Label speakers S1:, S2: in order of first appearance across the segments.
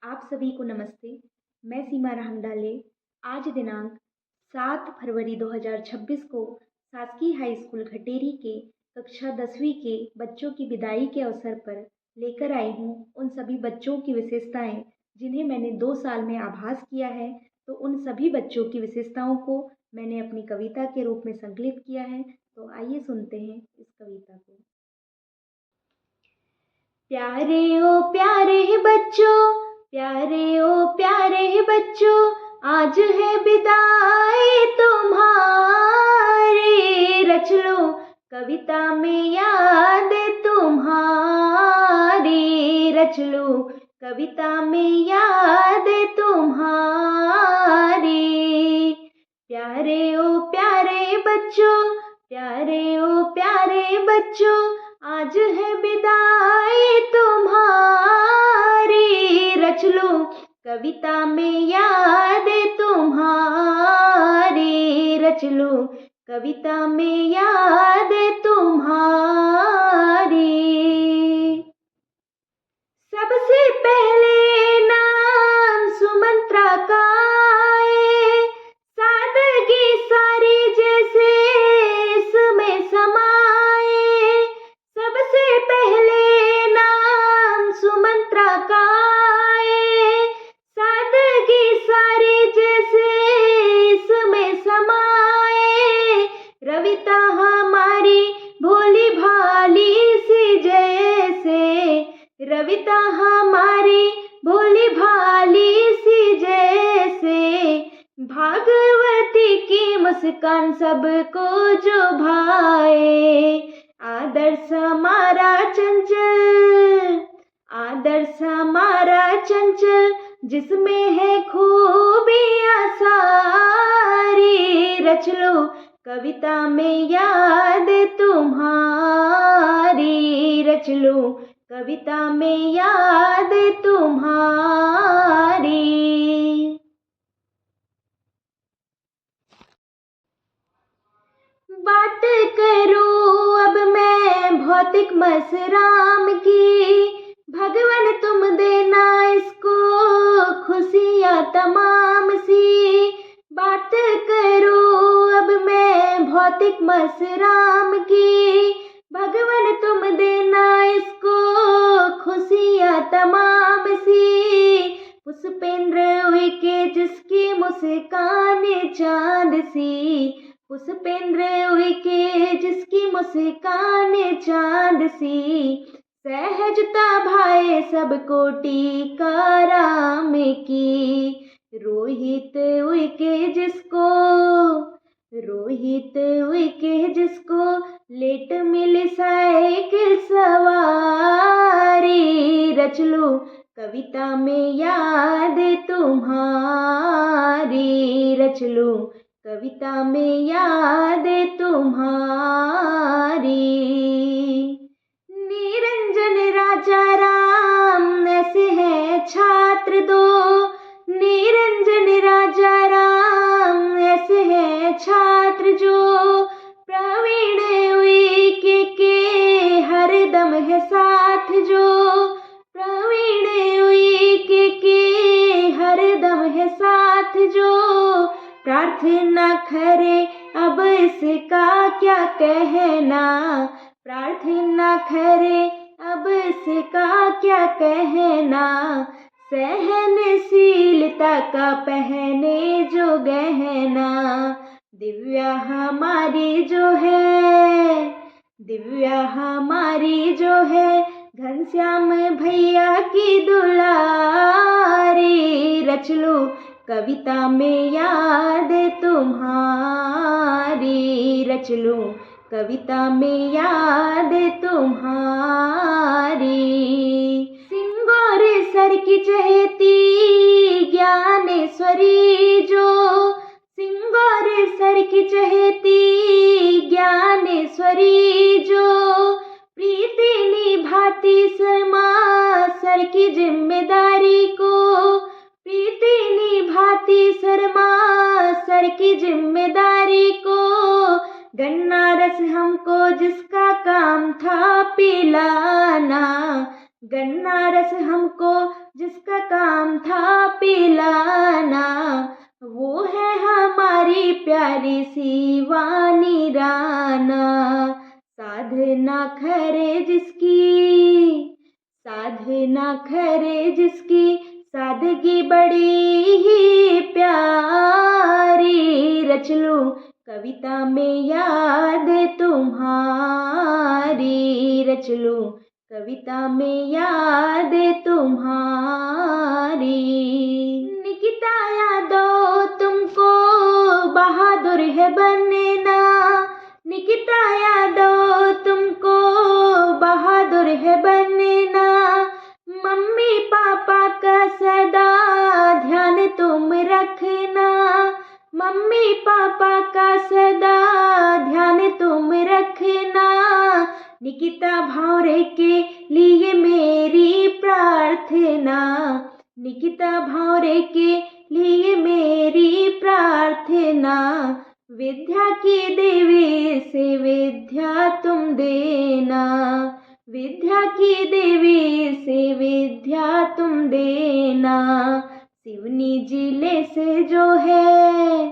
S1: आप सभी को नमस्ते। मैं सीमा रामडाले आज दिनांक 7 फरवरी 2026 को शासकीय हाई स्कूल घटेरी के कक्षा 10वीं के बच्चों की विदाई के अवसर पर लेकर आई हूँ उन सभी बच्चों की विशेषताएं जिन्हें मैंने 2 साल में आभास किया है। तो उन सभी बच्चों की विशेषताओं को मैंने अपनी कविता के रूप में संकलित किया है। तो आइए सुनते हैं इस कविता को। प्यारे ओ प्यारे बच्चों, प्यारे ओ प्यारे बच्चों, आज है विदाई तुम्हारी। रच लो कविता में याद तुम्हारी, रच लो कविता में याद तुम्हारी। प्यारे ओ प्यारे बच्चों, प्यारे ओ प्यारे बच्चों, आज है विदाई तुम्हारी। रच लो कविता में याद तुम्हारी, रच लो कविता में याद तुम्हारी। सबसे पहले नाम सुमंत्रा का आए, सादगी सारी जैसे इसमें समाए। सबसे पहले नाम सुमंत्रा का आए, सादगी सारी जैसे इसमें समाए। रविता हमारी भोली भाली सी जैसे, रविता हमारी भोली भाली सी जैसे। भागवती की मुस्कान सबको जो भाए। आदर्श हमारा चंचल, आदर्श हमारा चंचल, जिसमें है खूबियां सारी। रच लो कविता में याद तुम्हारी, रच लो कविता में याद तुम्हारी। बात करूं अब मैं भौतिक मसराम की, भगवान तुम देना इसको खुशियां तमाम सी। बात करूं अब मैं भौतिक मसराम की, भगवान तुम देना इसको खुशियां तमाम सी। पुष्पेंद्र उइके जिसकी मुस्कान चांद सी, पुष्पेंद्र उइके जिसकी मुस्कान चांद सी। सहजता भाए सबको टीकाराम की, रोहित उइके जिसको, रोहित उइके जिसको लेट मिली साइकिल सवारी। रच लो कविता में याद तुम्हारी, रच लो कविता में याद तुम्हारी। निरंजन राजा राम ऐसे हैं छात्र दो, निरंजन राजा राम ऐसे हैं छात्र जो। प्रवीण उइके के हरदम है साथ जो, प्रवीण उइके के हरदम है साथ जो। प्रार्थना करे अब इसका क्या कहना, प्रार्थना करे अब इसका क्या कहना। सहनशीलता का पहने जो गहना। दिव्या हमारी जो है, दिव्या हमारी जो है, घनश्याम भैया की दुलारी। रच लो कविता में याद तुम्हारी, रच लो कविता में याद तुम्हारी। सिंगौर सर की चहेती ज्ञानेश्वरी जो, सिंगौर सर की चहेती ज्ञानेश्वरी जो। प्रीति निभाती शर्मा सर की जिम्मेदारी को, प्रीति निभाती शर्मा सर की जिम्मेदारी को। गन्ना रस हमको जिसका काम था पिलाना, गन्ना रस हमको जिसका काम था पिलाना, वो है हमारी प्यारी सी वानी राना। साधना खरे जिसकी, साधना खरे जिसकी, सादगी बड़ी ही प्यारी। रच लूं कविता में याद तुम्हारी, रच लूं कविता में याद तुम्हारी। निकिता यादव तुमको बहादुर है बनना, निकिता यादव तुमको बहादुर है बनना। मम्मी पापा का सदा ध्यान तुम रखना, मम्मी पापा का सदा ध्यान तुम रखना। निकिता भावरे के लिए मेरी प्रार्थना, निकिता भावरे के लिए मेरी प्रार्थना। विद्या की देवी से विद्या तुम देना, विद्या की देवी से विद्या तुम देना। सिवनी जिले से जो है,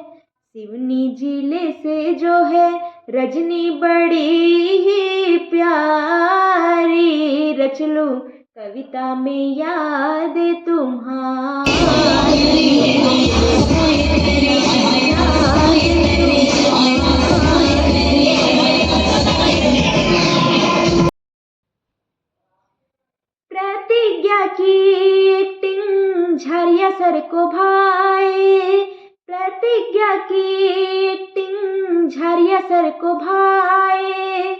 S1: सिवनी जिले से जो है रजनी बड़ी ही प्यारी। रच लूं कविता में याद तुम्हारी। प्रतिज्ञा की एक्टिंग झरिया सर को भाए, प्रतिज्ञा की एक्टिंग झरिया सर को भाए।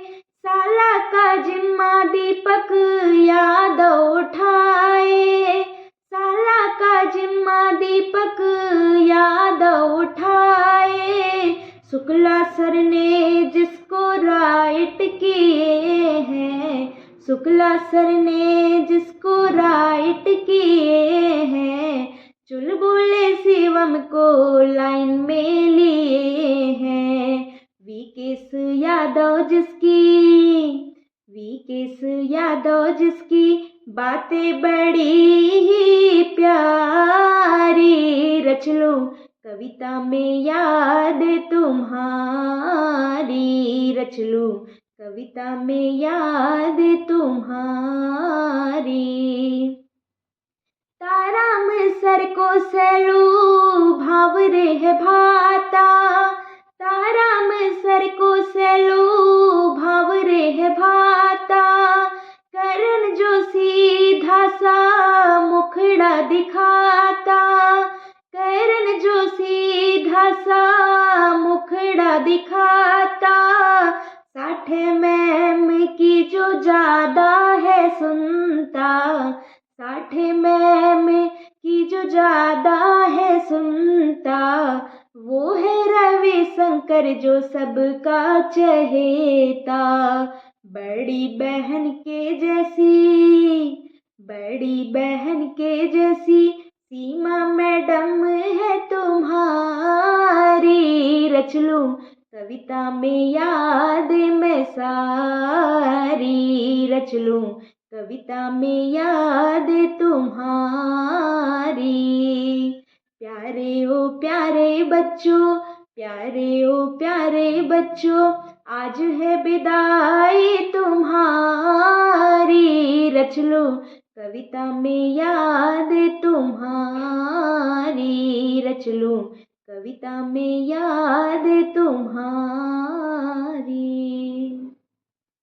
S1: साला का जिम्मा दीपक यादव उठाए, साला का जिम्मा दीपक यादव उठाए। शुक्ला सर ने जिसको राइट किए हैं, शुक्ला सर ने जिसको राइट किए हैं। चुलबुले शिवम को लाइन में लिए हैं। वीकेस यादव जिसकी, वीकेस यादव जिसकी बातें बड़ी ही प्यारी। रच लूं कविता में याद तुम्हारी, रच लूं कविता में याद तुम्हारी। ताराम सर को सैलू भावरे है भाता, ताराम सर को सैलू भावरे है भाता। करण जो सीधा सा मुखड़ा दिखाता, करण जो सीधा सा मुखड़ा दिखाता। 60 मैम की जो ज्यादा है सुनता, 60 मैम की जो ज्यादा है सुनता। वो है रविशंकर जो सबका चहेता। बड़ी बहन के जैसी, बड़ी बहन के जैसी सीमा मैडम है तुम्हारी। रच लूं कविता में याद मैं सारी, रच लूं कविता में याद तुम्हारी। प्यारे ओ प्यारे बच्चों, प्यारे ओ प्यारे बच्चों, आज है विदाई तुम्हारी। रच लूं कविता में याद तुम्हारी, रच लूं कविता में याद तुम्हारी।